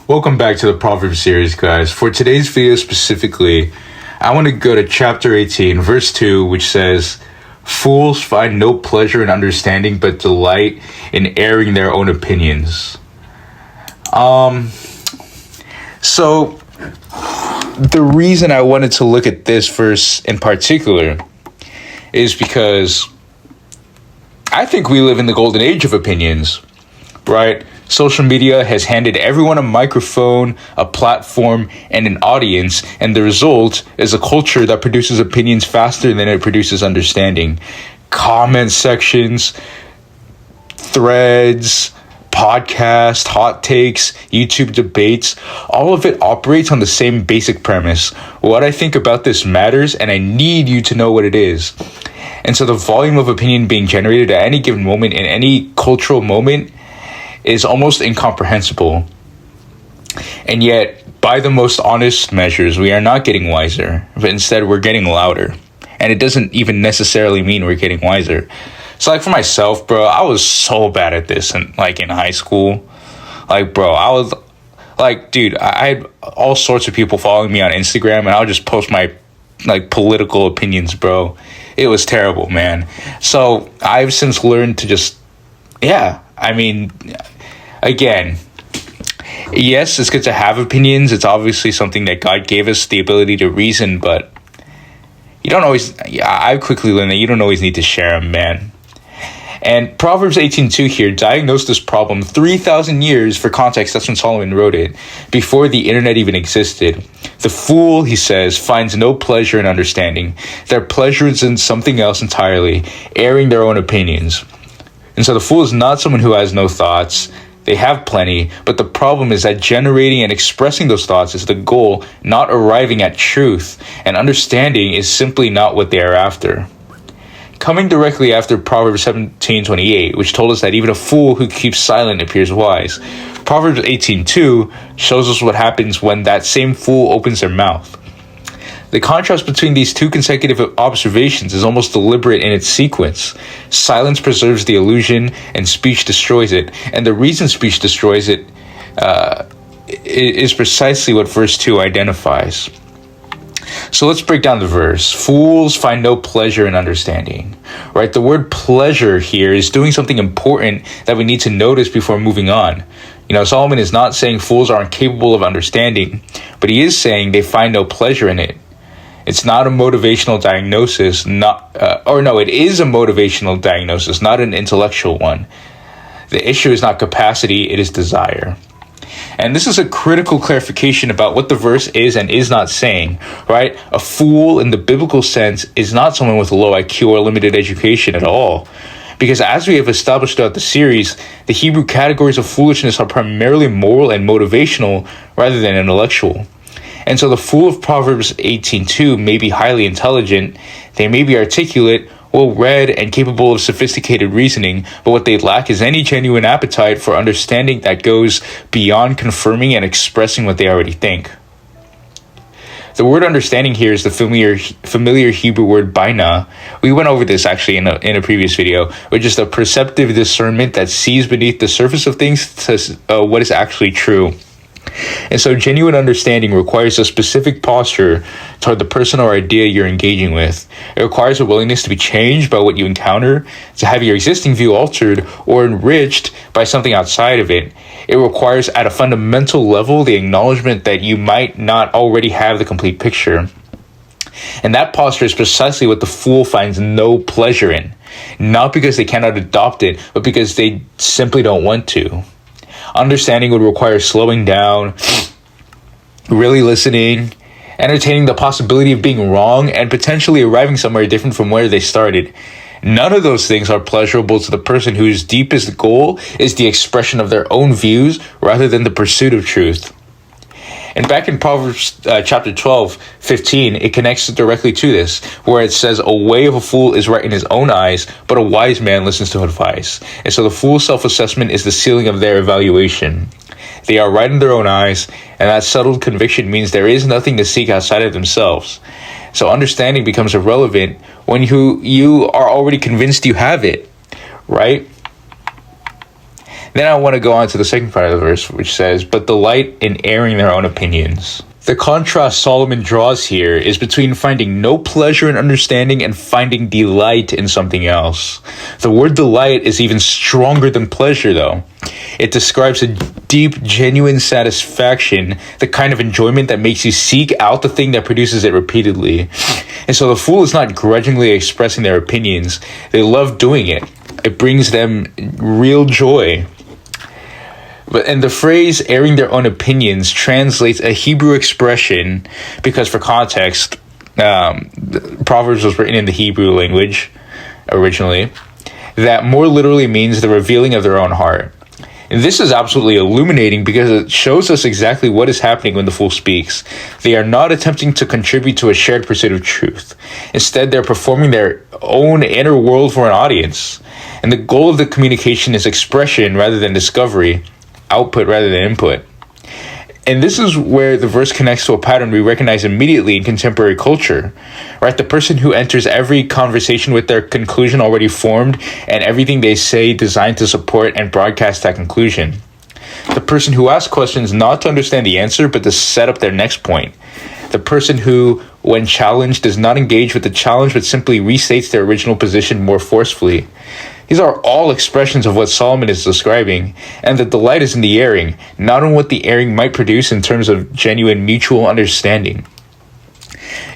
Welcome back to the Proverbs series, guys. For today's video specifically, I want to go to chapter 18, verse 2, which says, "Fools find no pleasure in understanding, but delight in airing their own opinions." So the reason I wanted to look at this verse in particular is because I think we live in the golden age of opinions, right? Social media has handed everyone a microphone, a platform, and an audience, and the result is a culture that produces opinions faster than it produces understanding. Comment sections, threads, podcast, hot takes, YouTube debates, all of it operates on the same basic premise. What I think about this matters, and I need you to know what it is. And so the volume of opinion being generated at any given moment in any cultural moment is almost incomprehensible. And yet, by the most honest measures, we are not getting wiser, but instead we're getting louder. And it doesn't even necessarily mean we're getting wiser. So like for myself, bro, I was so bad at this in high school. Like, bro, I was like, dude, I had all sorts of people following me on Instagram, and I would just post my political opinions, bro. It was terrible, man. So I've since learned to just, again, yes, it's good to have opinions. It's obviously something that God gave us the ability to reason, but you don't always, I quickly learned that you don't always need to share them, man. And Proverbs 18:2 here diagnosed this problem 3,000 years, for context, that's when Solomon wrote it, before the internet even existed. The fool, he says, finds no pleasure in understanding. Their pleasure is in something else entirely, airing their own opinions. And so the fool is not someone who has no thoughts. They have plenty, but the problem is that generating and expressing those thoughts is the goal, not arriving at truth. And understanding is simply not what they are after. Coming directly after Proverbs 17:28, which told us that even a fool who keeps silent appears wise, Proverbs 18:2 shows us what happens when that same fool opens their mouth. The contrast between these two consecutive observations is almost deliberate in its sequence. Silence preserves the illusion, and speech destroys it. And the reason speech destroys it is precisely what verse 2 identifies. So let's break down the verse. Fools find no pleasure in understanding. Right? The word pleasure here is doing something important that we need to notice before moving on. Solomon is not saying fools are incapable of understanding, but he is saying they find no pleasure in it. It's not a motivational diagnosis, it is a motivational diagnosis, not an intellectual one. The issue is not capacity, it is desire. And this is a critical clarification about what the verse is and is not saying, right? A fool in the biblical sense is not someone with a low IQ or limited education at all. Because as we have established throughout the series, the Hebrew categories of foolishness are primarily moral and motivational rather than intellectual. And so the fool of Proverbs 18:2 may be highly intelligent, they may be articulate, well-read, and capable of sophisticated reasoning, but what they lack is any genuine appetite for understanding that goes beyond confirming and expressing what they already think. The word understanding here is the familiar Hebrew word bina. We went over this actually in a previous video, which is the perceptive discernment that sees beneath the surface of things to what is actually true. And so genuine understanding requires a specific posture toward the person or idea you're engaging with. It requires a willingness to be changed by what you encounter, to have your existing view altered or enriched by something outside of it. It requires at a fundamental level the acknowledgement that you might not already have the complete picture. And that posture is precisely what the fool finds no pleasure in. Not because they cannot adopt it, but because they simply don't want to. Understanding would require slowing down, really listening, entertaining the possibility of being wrong, and potentially arriving somewhere different from where they started. None of those things are pleasurable to the person whose deepest goal is the expression of their own views rather than the pursuit of truth. And back in Proverbs chapter 12:15, it connects directly to this, where it says, "A way of a fool is right in his own eyes, but a wise man listens to advice." And so the fool's self-assessment is the ceiling of their evaluation. They are right in their own eyes, and that settled conviction means there is nothing to seek outside of themselves. So understanding becomes irrelevant when you are already convinced you have it, right? Then I want to go on to the second part of the verse, which says, "But delight in airing their own opinions." The contrast Solomon draws here is between finding no pleasure in understanding and finding delight in something else. The word delight is even stronger than pleasure, though. It describes a deep, genuine satisfaction, the kind of enjoyment that makes you seek out the thing that produces it repeatedly. And so the fool is not grudgingly expressing their opinions. They love doing it. It brings them real joy. And the phrase airing their own opinions translates a Hebrew expression because, for context, Proverbs was written in the Hebrew language originally, that more literally means the revealing of their own heart. And this is absolutely illuminating because it shows us exactly what is happening when the fool speaks. They are not attempting to contribute to a shared pursuit of truth. Instead, they're performing their own inner world for an audience. And the goal of the communication is expression rather than discovery, output rather than input. And this is where the verse connects to a pattern we recognize immediately in contemporary culture, right? The person who enters every conversation with their conclusion already formed and everything they say designed to support and broadcast that conclusion. The person who asks questions not to understand the answer, but to set up their next point. The person who, when challenged, does not engage with the challenge, but simply restates their original position more forcefully. These are all expressions of what Solomon is describing, and the delight is in the airing, not in what the airing might produce in terms of genuine mutual understanding.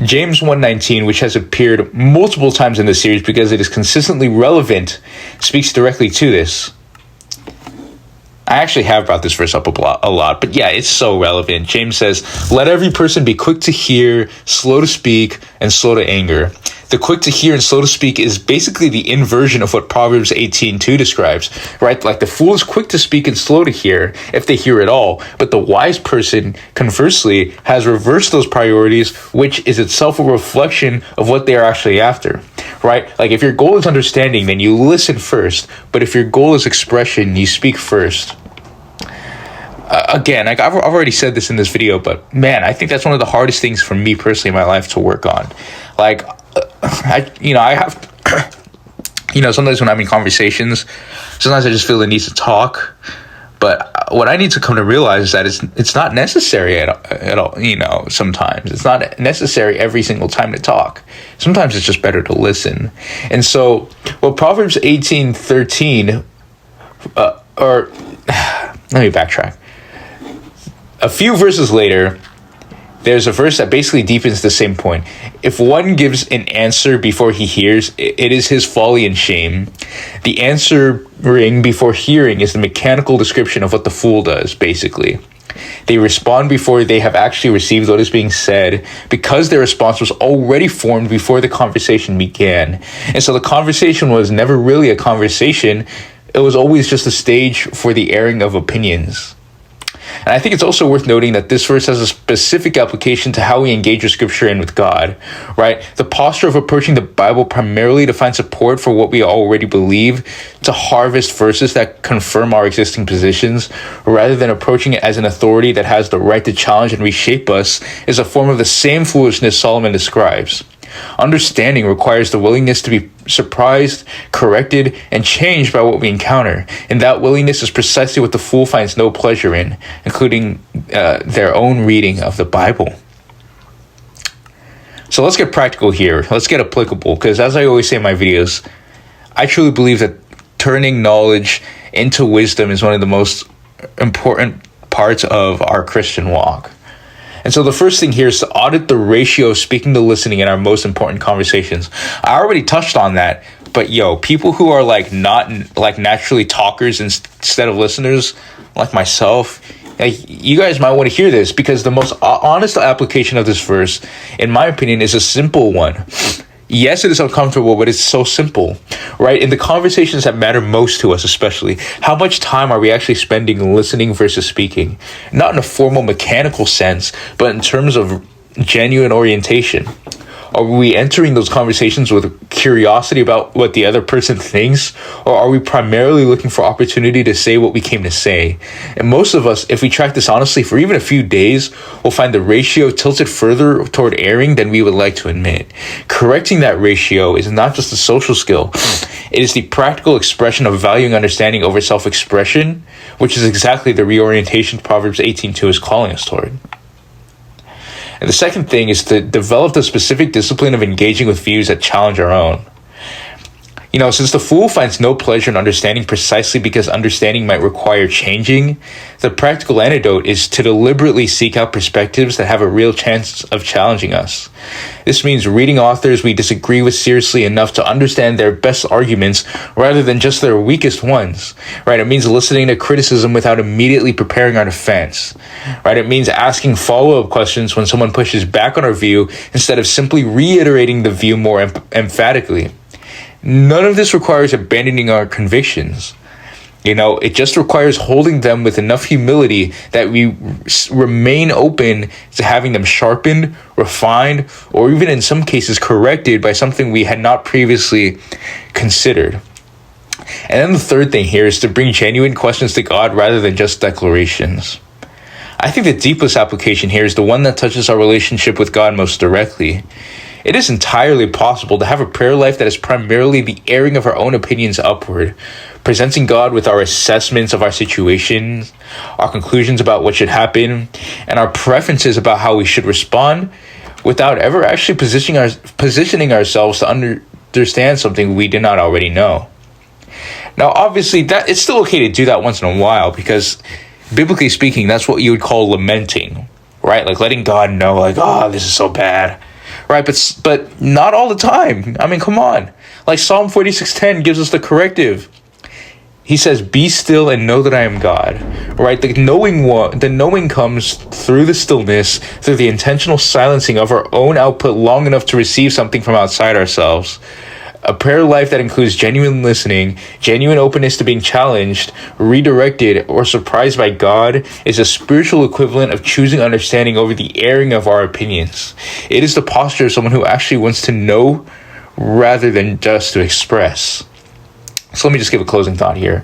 James 1:19, which has appeared multiple times in the series because it is consistently relevant, speaks directly to this. I actually have brought this verse up a lot, but yeah, it's so relevant. James says, "Let every person be quick to hear, slow to speak, and slow to anger." The quick to hear and slow to speak is basically the inversion of what Proverbs 18:2 describes, right? Like the fool is quick to speak and slow to hear, if they hear at all. But the wise person, conversely, has reversed those priorities, which is itself a reflection of what they are actually after, right? Like if your goal is understanding, then you listen first. But if your goal is expression, you speak first. Again, like I've already said this in this video, but man, I think that's one of the hardest things for me personally in my life to work on. Like, I have, sometimes when I'm in conversations, sometimes I just feel the need to talk. But what I need to come to realize is that it's not necessary at all. Sometimes it's not necessary every single time to talk. Sometimes it's just better to listen. And so, Proverbs 18:13, or let me backtrack. A few verses later, there's a verse that basically deepens the same point. If one gives an answer before he hears, it is his folly and shame. The answering before hearing is the mechanical description of what the fool does, basically. They respond before they have actually received what is being said because their response was already formed before the conversation began. And so the conversation was never really a conversation. It was always just a stage for the airing of opinions. And I think it's also worth noting that this verse has a specific application to how we engage with Scripture and with God, right? The posture of approaching the Bible primarily to find support for what we already believe, to harvest verses that confirm our existing positions, rather than approaching it as an authority that has the right to challenge and reshape us, is a form of the same foolishness Solomon describes. Understanding requires the willingness to be surprised, corrected, and changed by what we encounter. And that willingness is precisely what the fool finds no pleasure in, including their own reading of the Bible. So let's get practical here. Let's get applicable, because as I always say in my videos, I truly believe that turning knowledge into wisdom is one of the most important parts of our Christian walk. And so the first thing here is to audit the ratio of speaking to listening in our most important conversations. I already touched on that, but people who are not naturally talkers instead of listeners, like myself, you guys might want to hear this, because the most honest application of this verse, in my opinion, is a simple one. Yes, it is uncomfortable, but it's so simple, right? In the conversations that matter most to us, especially, how much time are we actually spending listening versus speaking? Not in a formal mechanical sense, but in terms of genuine orientation. Are we entering those conversations with curiosity about what the other person thinks? Or are we primarily looking for opportunity to say what we came to say? And most of us, if we track this honestly for even a few days, will find the ratio tilted further toward erring than we would like to admit. Correcting that ratio is not just a social skill. It is the practical expression of valuing understanding over self-expression, which is exactly the reorientation Proverbs 18:2 is calling us toward. And the second thing is to develop the specific discipline of engaging with views that challenge our own. Since the fool finds no pleasure in understanding precisely because understanding might require changing, the practical antidote is to deliberately seek out perspectives that have a real chance of challenging us. This means reading authors we disagree with seriously enough to understand their best arguments rather than just their weakest ones, right? It means listening to criticism without immediately preparing our defense, right? It means asking follow-up questions when someone pushes back on our view instead of simply reiterating the view more emphatically. None of this requires abandoning our convictions. It just requires holding them with enough humility that we remain open to having them sharpened, refined, or even in some cases corrected by something we had not previously considered. And then the third thing here is to bring genuine questions to God rather than just declarations. I think the deepest application here is the one that touches our relationship with God most directly. It is entirely possible to have a prayer life that is primarily the airing of our own opinions upward, presenting God with our assessments of our situations, our conclusions about what should happen, and our preferences about how we should respond, without ever actually positioning ourselves to understand something we did not already know. Now, obviously, that it's still okay to do that once in a while, because biblically speaking, that's what you would call lamenting, right? Like letting God know, like, oh, this is so bad. Right, but not all the time. I mean, come on. Like Psalm 46:10 gives us the corrective. He says, "Be still and know that I am God." Right, the knowing comes through the stillness, through the intentional silencing of our own output long enough to receive something from outside ourselves. A prayer life that includes genuine listening, genuine openness to being challenged, redirected, or surprised by God is a spiritual equivalent of choosing understanding over the airing of our opinions. It is the posture of someone who actually wants to know rather than just to express. So let me just give a closing thought here.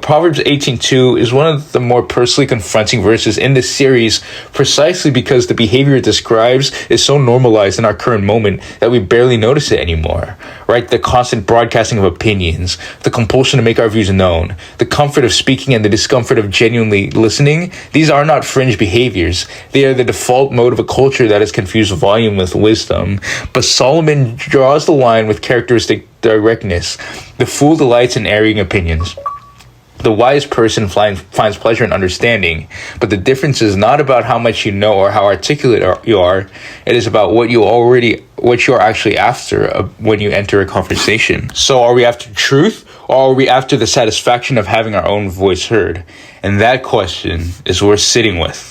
Proverbs 18:2 is one of the more personally confronting verses in this series precisely because the behavior it describes is so normalized in our current moment that we barely notice it anymore, right? The constant broadcasting of opinions, the compulsion to make our views known, the comfort of speaking and the discomfort of genuinely listening, these are not fringe behaviors. They are the default mode of a culture that has confused volume with wisdom. But Solomon draws the line with characteristic directness. The fool delights in airing opinions. The wise person finds pleasure in understanding, but the difference is not about how much you know or how articulate you are. It is about what you are actually after when you enter a conversation. So are we after truth, or are we after the satisfaction of having our own voice heard? And that question is worth sitting with.